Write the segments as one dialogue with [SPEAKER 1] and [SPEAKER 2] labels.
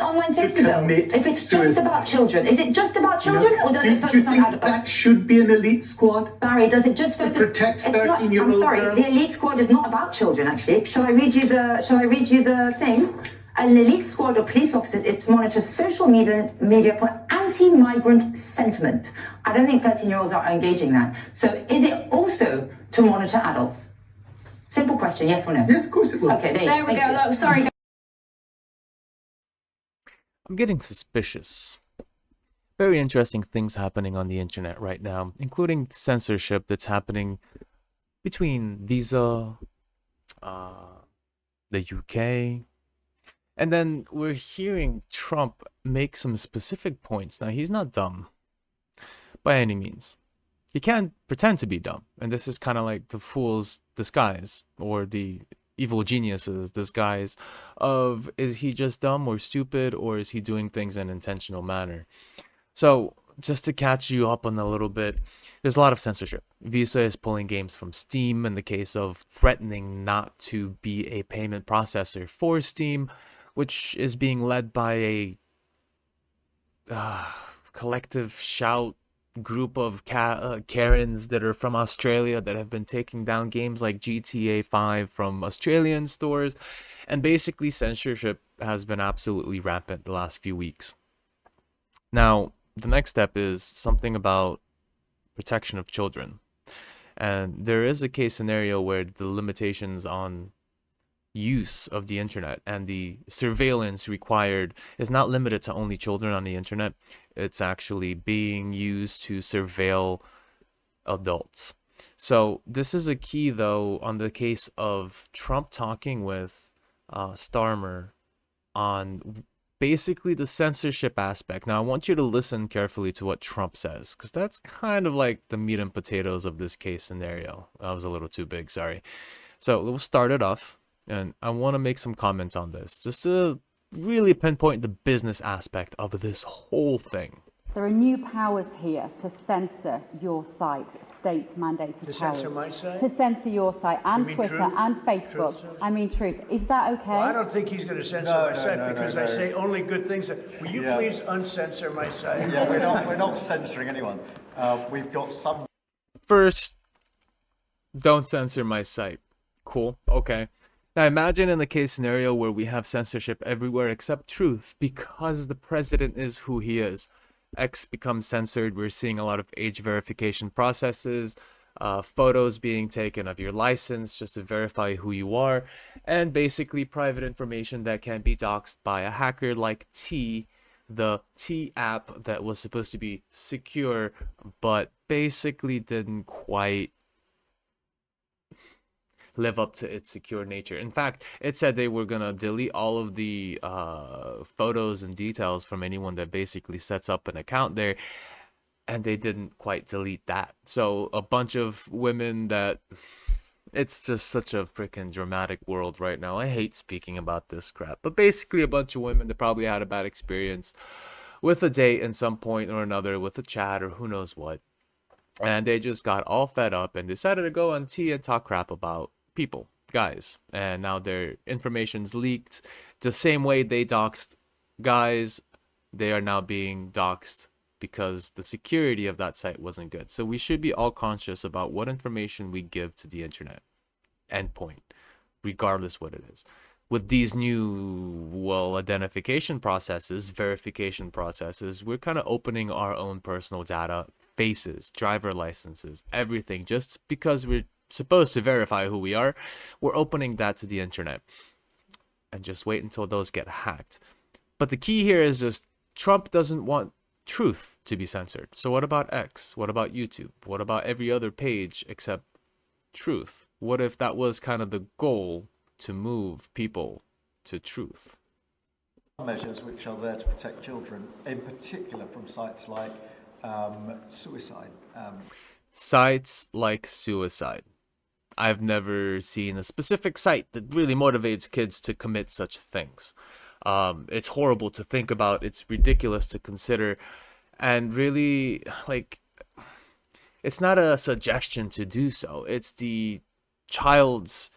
[SPEAKER 1] online safety bill? If it's just about children, is it just about children, or does it focus on adults?
[SPEAKER 2] That should be an elite squad?
[SPEAKER 1] Barry, does it just focus?
[SPEAKER 2] Protect 13-year-old
[SPEAKER 1] I'm sorry,
[SPEAKER 2] girls?
[SPEAKER 1] the elite squad is not about children. Actually, shall I read you the thing? An elite squad of police officers is to monitor social media for anti-migrant sentiment. I don't think 13-year-olds are engaging that. So, is it also to monitor adults? Simple question, yes or no?
[SPEAKER 2] Yes, of course it will.
[SPEAKER 1] Okay,
[SPEAKER 3] there we go. Look, sorry.
[SPEAKER 4] I'm getting suspicious. Very interesting things happening on the internet right now, including censorship that's happening between Visa, the UK, and then we're hearing Trump make some specific points. Now, he's not dumb by any means. He can't pretend to be dumb, and this is kind of like the fool's disguise, or the evil genius's disguise of, is he just dumb or stupid, or is he doing things in an intentional manner? So just to catch you up on a little bit, there's a lot of censorship. Visa is pulling games from Steam in the case of threatening not to be a payment processor for Steam, which is being led by a collective shout group of Karens that are from Australia that have been taking down games like GTA 5 from Australian stores, and basically censorship has been absolutely rampant the last few weeks. Now, the next step is something about protection of children, and there is a case scenario where the limitations on use of the internet and the surveillance required is not limited to only children on the internet. It's actually being used to surveil adults. So this is a key, though, on the case of Trump talking with Starmer on basically the censorship aspect. Now, I want you to listen carefully to what Trump says, because that's kind of like the meat and potatoes of this case scenario. That was a little too big, sorry. So we'll start it off, and I want to make some comments on this, just to really pinpoint the business aspect of this whole thing.
[SPEAKER 5] There are new powers here to censor your site, state-mandated powers.
[SPEAKER 6] To censor my site?
[SPEAKER 5] To censor your site and Twitter
[SPEAKER 6] Truth?
[SPEAKER 5] and Facebook.
[SPEAKER 6] Truth,
[SPEAKER 5] I mean Truth. Is that okay?
[SPEAKER 6] Well, I don't think he's going to censor my site because I say only good things. Will you please uncensor my site?
[SPEAKER 7] Yeah, we're not censoring anyone. We've got some...
[SPEAKER 4] First, don't censor my site. Cool, okay. Now imagine in the case scenario where we have censorship everywhere except Truth, because the president is who he is. X becomes censored. We're seeing a lot of age verification processes, photos being taken of your license just to verify who you are, and basically private information that can be doxed by a hacker like T, the T app that was supposed to be secure, but basically didn't quite live up to its secure nature. In fact, it said they were gonna delete all of the photos and details from anyone that basically sets up an account there, and they didn't quite delete that. So a bunch of women that... It's just such a freaking dramatic world right now. I hate speaking about this crap, but basically a bunch of women that probably had a bad experience with a date in some point or another, with a chat or who knows what, and they just got all fed up and decided to go on T and talk crap about people, guys, and now their information's leaked. The same way they doxed guys, they are now being doxed because the security of that site wasn't good. So we should be all conscious about what information we give to the internet endpoint, regardless what it is. With these new, well, identification processes, verification processes, we're kind of opening our own personal data, faces, driver licenses, everything, just because we're supposed to verify who we are. We're opening that to the internet, and just wait until those get hacked. But the key here is just Trump doesn't want Truth to be censored. So what about X? What about YouTube? What about every other page except Truth? What if that was kind of the goal, to move people to Truth?
[SPEAKER 7] Measures which are there to protect children, in particular from sites like suicide.
[SPEAKER 4] Sites like suicide. I've never seen a specific site that really motivates kids to commit such things. It's horrible to think about. It's ridiculous to consider. And really, like, it's not a suggestion to do so. It's the child's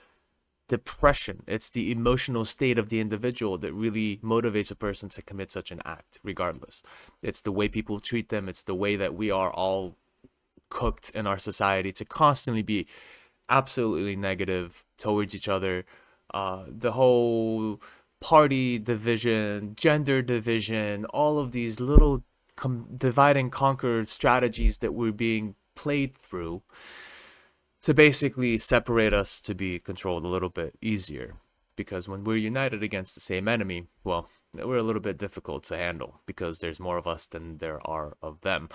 [SPEAKER 4] depression. It's the emotional state of the individual that really motivates a person to commit such an act, regardless. It's the way people treat them. It's the way that we are all cooked in our society to constantly be absolutely negative towards each other. The whole party division, gender division, all of these little divide and conquer strategies that we're being played through to basically separate us to be controlled a little bit easier. Because when we're united against the same enemy, well, we're a little bit difficult to handle because there's more of us than there are of them.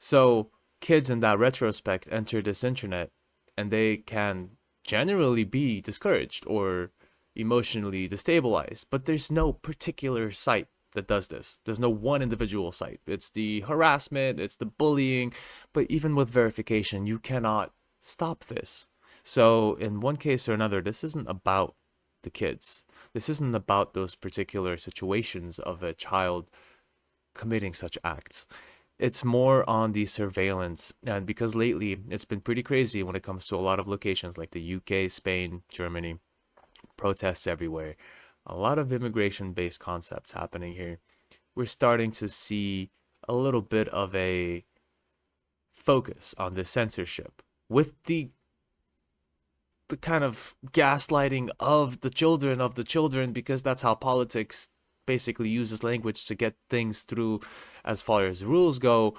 [SPEAKER 4] So kids in that retrospect enter this internet and they can generally be discouraged or emotionally destabilized, but there's no particular site that does this. There's no one individual site. It's the harassment, it's the bullying, but even with verification, you cannot stop this. So in one case or another, this isn't about the kids. This isn't about those particular situations of a child committing such acts. It's more on the surveillance. And because lately it's been pretty crazy when it comes to a lot of locations like the UK, Spain, Germany, protests everywhere, a lot of immigration-based concepts happening here. We're starting to see a little bit of a focus on the censorship with the kind of gaslighting of the children, because that's how politics basically uses language to get things through as far as rules go.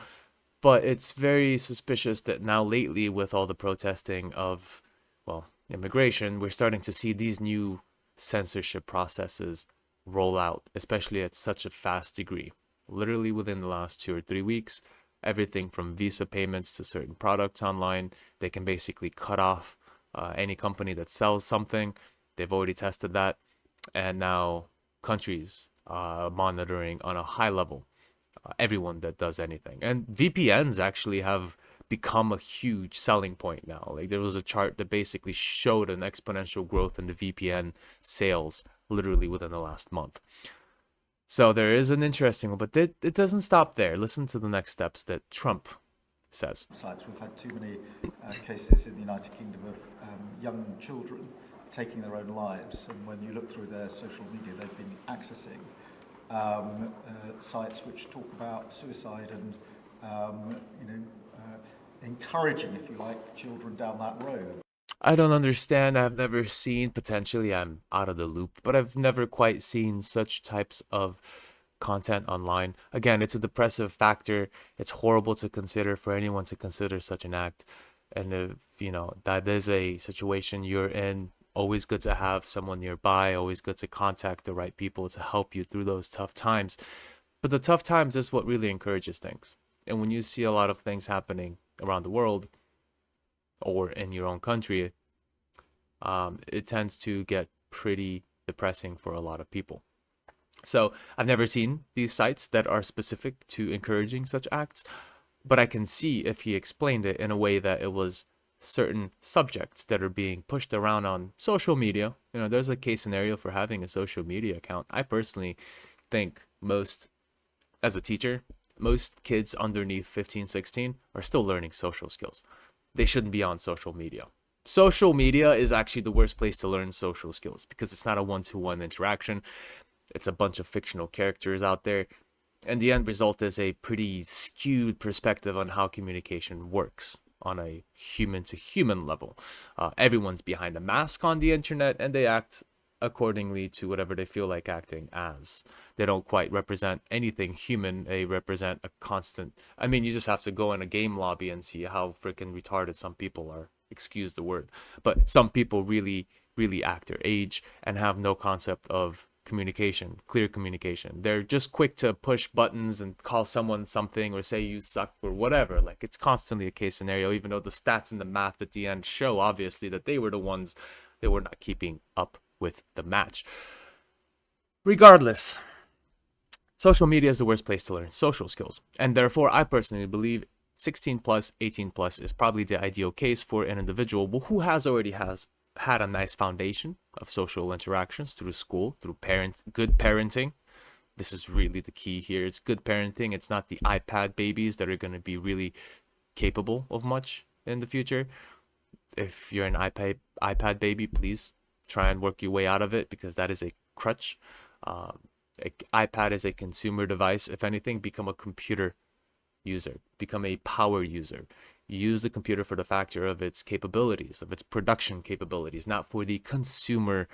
[SPEAKER 4] But it's very suspicious that now lately, with all the protesting of, well, immigration, we're starting to see these new censorship processes roll out, especially at such a fast degree. Literally within the last 2 or 3 weeks, everything from visa payments to certain products online, they can basically cut off any company that sells something. They've already tested that, and now countries monitoring on a high level everyone that does anything. And VPNs actually have become a huge selling point now. Like, there was a chart that basically showed an exponential growth in the VPN sales literally within the last month. So there is an interesting one, but it doesn't stop there. Listen to the next steps that Trump says.
[SPEAKER 7] Sites. We've had too many cases in the United Kingdom of young children taking their own lives, and when you look through their social media, they've been accessing sites which talk about suicide and encouraging, if you like, children down that road.
[SPEAKER 4] I don't understand. I've never seen, potentially I'm out of the loop, but I've never quite seen such types of content online. Again, it's a depressive factor. It's horrible to consider, for anyone to consider such an act. And if, that is a situation you're in, always good to have someone nearby, always good to contact the right people to help you through those tough times. But the tough times is what really encourages things. And when you see a lot of things happening around the world or in your own country, it tends to get pretty depressing for a lot of people. So I've never seen these sites that are specific to encouraging such acts, but I can see if he explained it in a way that it was certain subjects that are being pushed around on social media. There's a case scenario for having a social media account. I personally think as a teacher, most kids underneath 15, 16 are still learning social skills. They shouldn't be on social media. Social media is actually the worst place to learn social skills because it's not a one-to-one interaction. It's a bunch of fictional characters out there. And the end result is a pretty skewed perspective on how communication works on a human-to-human level. Everyone's behind a mask on the internet, and they act accordingly to whatever they feel like acting as. They don't quite represent anything human. They represent a constant... I mean, you just have to go in a game lobby and see how freaking retarded some people are. Excuse the word. But some people really, really act their age and have no concept of communication, clear communication. They're just quick to push buttons and call someone something or say you suck or whatever. Like, it's constantly a case scenario, even though the stats and the math at the end show obviously that they were the ones that were not keeping up with the match. Regardless, social media is the worst place to learn social skills. And therefore, I personally believe 16 plus, 18 plus is probably the ideal case for an individual who already has had a nice foundation of social interactions through school, through good parenting. This is really the key here. It's good parenting. It's not the iPad babies that are going to be really capable of much in the future. If you're an iPad baby, please try and work your way out of it, because that is a crutch. iPad is a consumer device. If anything, become a computer user, become a power user. Use the computer for the factor of its capabilities, of its production capabilities, not for the consumer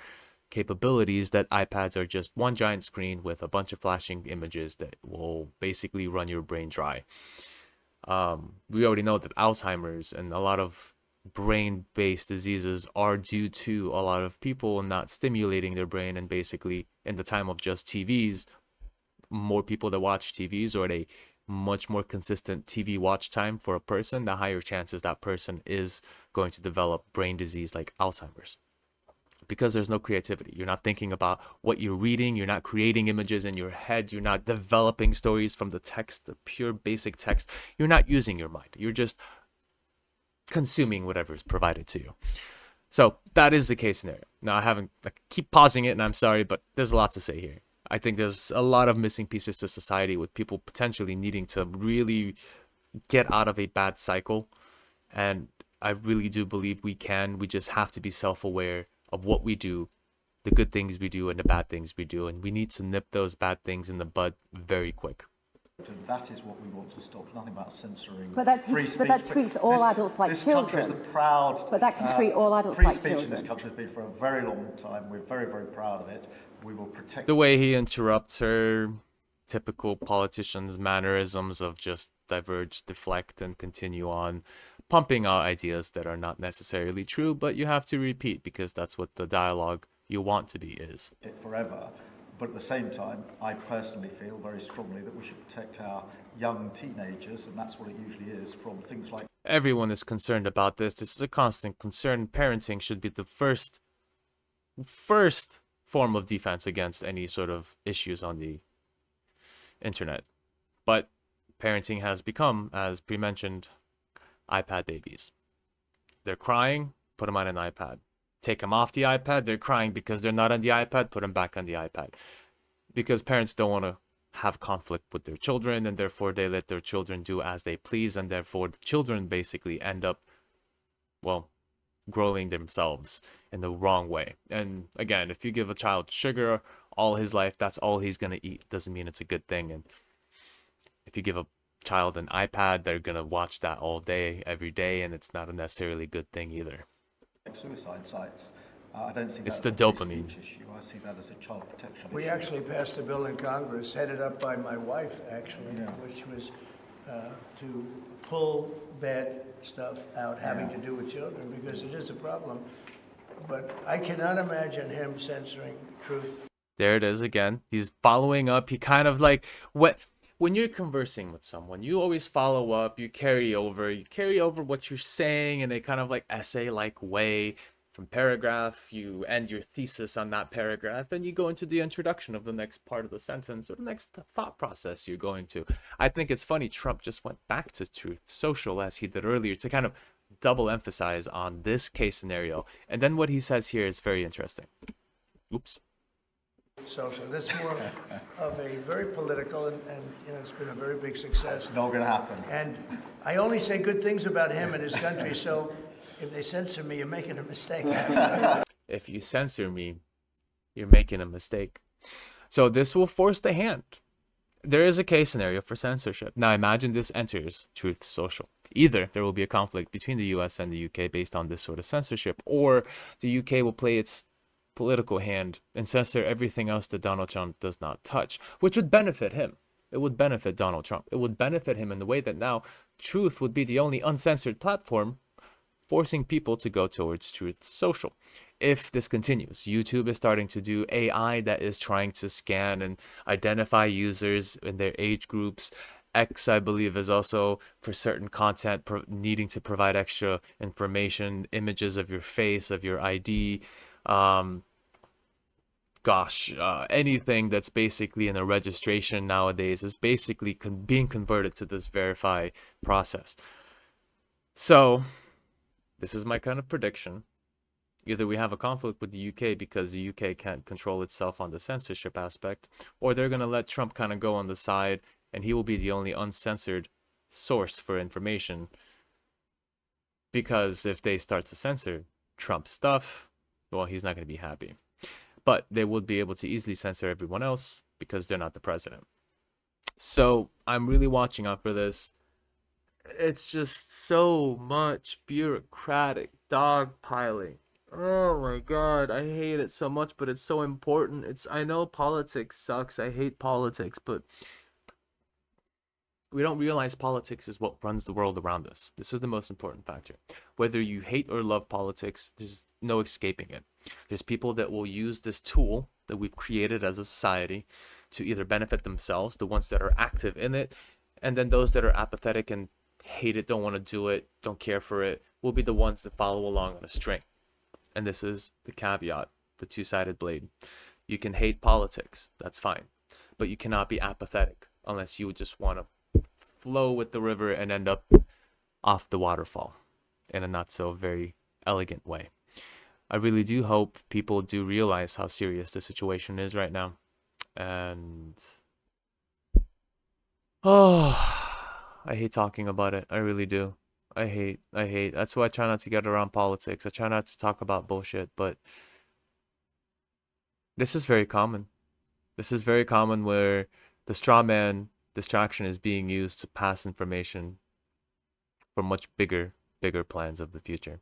[SPEAKER 4] capabilities that iPads are just one giant screen with a bunch of flashing images that will basically run your brain dry. We already know that Alzheimer's and a lot of brain-based diseases are due to a lot of people not stimulating their brain, and basically in the time of just TVs, more people that watch TVs, or a much more consistent TV watch time for a person, the higher chances that person is going to develop brain disease like Alzheimer's. Because there's no creativity. You're not thinking about what you're reading. You're not creating images in your head. You're not developing stories from the text, the pure basic text. You're not using your mind. You're just consuming whatever is provided to you. So that is the case scenario. Now, I keep pausing it, and I'm sorry, but there's a lot to say here. I think there's a lot of missing pieces to society, with people potentially needing to really get out of a bad cycle. And I really do believe we can. We just have to be self-aware of what we do, the good things we do and the bad things we do, and we need to nip those bad things in the bud very quick.
[SPEAKER 7] That is what we want to stop. There's nothing about censoring
[SPEAKER 5] free speech. But that treats all adults like children.
[SPEAKER 7] This country is the proud.
[SPEAKER 5] But that can treat all adults like children.
[SPEAKER 7] Free speech in this country has been for a very long time. We're very, very proud of it. We will protect.
[SPEAKER 4] The way he interrupts her, typical politicians' mannerisms of just diverge, deflect, and continue on pumping out ideas that are not necessarily true, but you have to repeat because that's what the dialogue you want to be is.
[SPEAKER 7] Forever. But at the same time, I personally feel very strongly that we should protect our young teenagers, and that's what it usually is, from things like...
[SPEAKER 4] Everyone is concerned about this. This is a constant concern. Parenting should be the first form of defense against any sort of issues on the internet. But parenting has become, as pre-mentioned, iPad babies. They're crying, put them on an iPad. Take them off the iPad, they're crying because they're not on the iPad, put them back on the iPad. Because parents don't want to have conflict with their children, and therefore they let their children do as they please, and therefore the children basically end up, well, growing themselves in the wrong way. And again, if you give a child sugar all his life, that's all he's going to eat. Doesn't mean it's a good thing. And if you give a child an iPad, they're going to watch that all day, every day, and it's not a necessarily good thing either.
[SPEAKER 7] Suicide sites. I don't see that
[SPEAKER 4] it's the
[SPEAKER 7] as a free
[SPEAKER 4] dopamine
[SPEAKER 7] speech issue. I see that as a child protection
[SPEAKER 6] We
[SPEAKER 7] issue.
[SPEAKER 6] actually passed a bill in Congress, headed up by my wife, actually, which was to pull bad stuff out having to do with children, because it is a problem. But I cannot imagine him censoring truth.
[SPEAKER 4] There it is again. He's following up. He kind of like, when you're conversing with someone, you always follow up, you carry over what you're saying in a kind of like essay-like way. From paragraph, you end your thesis on that paragraph, and you go into the introduction of the next part of the sentence, or the next thought process you're going to. I think it's funny Trump just went back to Truth Social, as he did earlier, to kind of double emphasize on this case scenario. And then what he says here is very interesting. Oops.
[SPEAKER 6] Social. This is more of a very political, and it's been a very big success.
[SPEAKER 7] It's not going to happen.
[SPEAKER 6] And I only say good things about him and his country, so if they censor me, you're making a mistake.
[SPEAKER 4] If you censor me, you're making a mistake. So this will force the hand. There is a case scenario for censorship. Now imagine this enters Truth Social. Either there will be a conflict between the US and the UK based on this sort of censorship, or the UK will play its political hand and censor everything else that Donald Trump does not touch, which would benefit him. It would benefit Donald Trump. It would benefit him in the way that now Truth would be the only uncensored platform, forcing people to go towards Truth Social. If this continues, YouTube is starting to do AI that is trying to scan and identify users in their age groups. X, I believe, is also for certain content needing to provide extra information, images of your face, of your ID. Anything that's basically in a registration nowadays is basically being converted to this verify process. So this is my kind of prediction. Either we have a conflict with the UK because the UK can't control itself on the censorship aspect, or they're going to let Trump kind of go on the side, and he will be the only uncensored source for information. Because if they start to censor Trump stuff, Well, he's not going to be happy. But they would be able to easily censor everyone else because they're not the president. So I'm really watching out for this. It's just so much bureaucratic dogpiling. Oh my god, I hate it so much, but it's so important. I know politics sucks. I hate politics, but we don't realize politics is what runs the world around us. This is the most important factor. Whether you hate or love politics, there's no escaping it. There's people that will use this tool that we've created as a society to either benefit themselves, the ones that are active in it, and then those that are apathetic and hate it, don't want to do it, don't care for it, will be the ones that follow along on a string. And this is the caveat, the two-sided blade. You can hate politics, that's fine, but you cannot be apathetic unless you just want to flow with the river and end up off the waterfall in a not so very elegant way. I really do hope people do realize how serious the situation is right now. And I hate talking about it. I really do. I hate. That's why I try not to get around politics. I try not to talk about bullshit, but this is very common. This is very common where the straw man distraction is being used to pass information for much bigger plans of the future.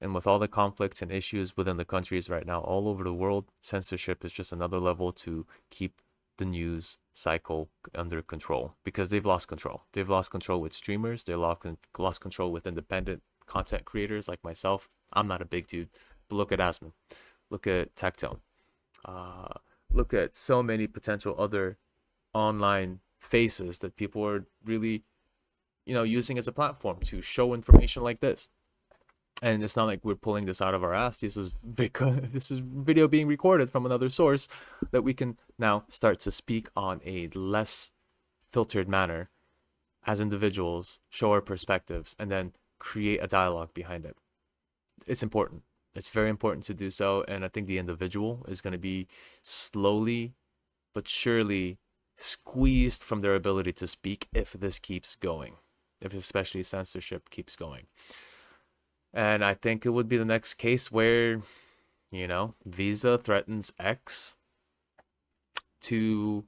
[SPEAKER 4] And with all the conflicts and issues within the countries right now, all over the world, censorship is just another level to keep the news cycle under control, because they've lost control. They've lost control with streamers. They lost control with independent content creators like myself. I'm not a big dude, but look at Asman. Look at Tectone. Look at so many potential other online faces that people are really, using as a platform to show information like this. And it's not like we're pulling this out of our ass. This is video being recorded from another source that we can now start to speak on a less filtered manner as individuals, show our perspectives, and then create a dialogue behind it. It's important. It's very important to do so. And I think the individual is going to be slowly but surely squeezed from their ability to speak if this keeps going, if especially censorship keeps going. And I think it would be the next case where, Visa threatens X to,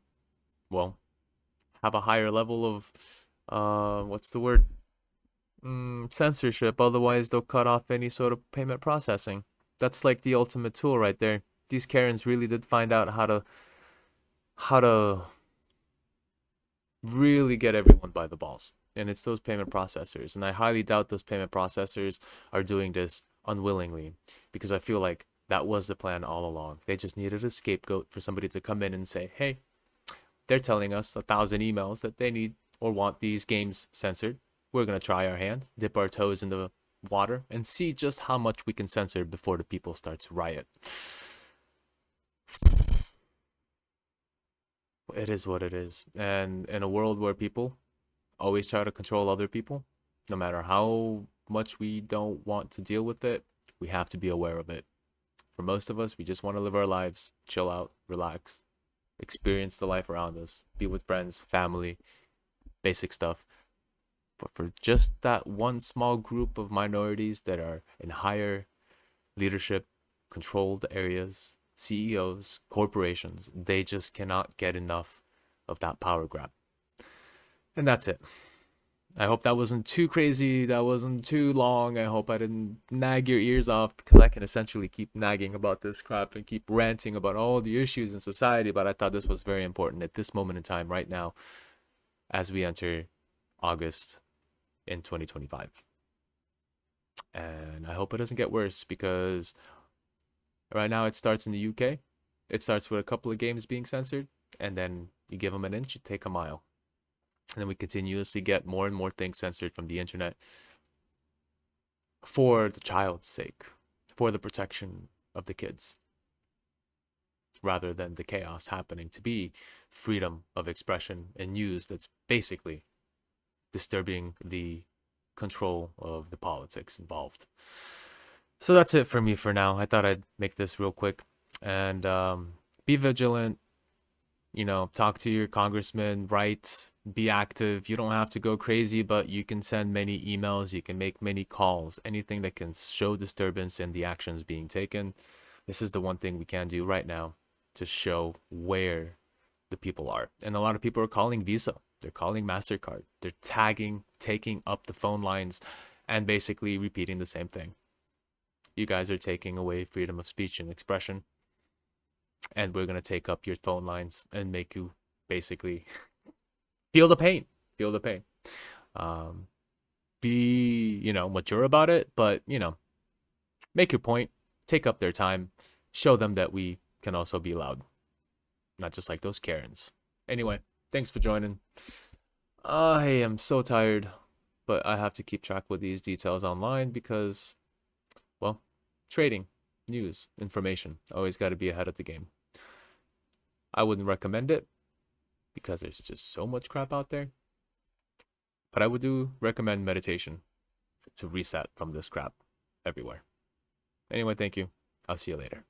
[SPEAKER 4] well, have a higher level of, what's the word? Censorship. Otherwise, they'll cut off any sort of payment processing. That's like the ultimate tool right there. These Karens really did find out how to really get everyone by the balls. And it's those payment processors. And I highly doubt those payment processors are doing this unwillingly, because I feel like that was the plan all along. They just needed a scapegoat for somebody to come in and say, hey, they're telling us 1,000 emails that they need or want these games censored. We're going to try our hand, dip our toes in the water, and see just how much we can censor before the people start to riot. It is what it is. And in a world where people always try to control other people, no matter how much we don't want to deal with it, we have to be aware of it. For most of us, we just want to live our lives, chill out, relax, experience the life around us, be with friends, family, basic stuff. But for just that one small group of minorities that are in higher leadership controlled areas, CEOs, corporations, they just cannot get enough of that power grab. And that's it. I hope that wasn't too crazy. That wasn't too long. I hope I didn't nag your ears off, because I can essentially keep nagging about this crap and keep ranting about all the issues in society. But I thought this was very important at this moment in time right now as we enter August in 2025. And I hope it doesn't get worse, because right now it starts in the UK. It starts with a couple of games being censored, and then you give them an inch, you take a mile. And then we continuously get more and more things censored from the internet for the child's sake, for the protection of the kids, rather than the chaos happening to be freedom of expression and news that's basically disturbing the control of the politics involved. So that's it for me for now. I thought I'd make this real quick. And be vigilant. You know, talk to your congressman, write, be active. You don't have to go crazy, but you can send many emails, you can make many calls, anything that can show disturbance in the actions being taken. This is the one thing we can do right now to show where the people are. And a lot of people are calling Visa, they're calling MasterCard, they're tagging, taking up the phone lines, and basically repeating the same thing. You guys are taking away freedom of speech and expression, and we're going to take up your phone lines and make you basically feel the pain. Feel the pain. Be, you know, mature about it, but, you know, make your point, take up their time, show them that we can also be loud. Not just like those Karens. Anyway, thanks for joining. I am so tired, but I have to keep track with these details online because, well, trading, news, information. Always got to be ahead of the game. I wouldn't recommend it because there's just so much crap out there. But I would recommend meditation to reset from this crap everywhere. Anyway, thank you. I'll see you later.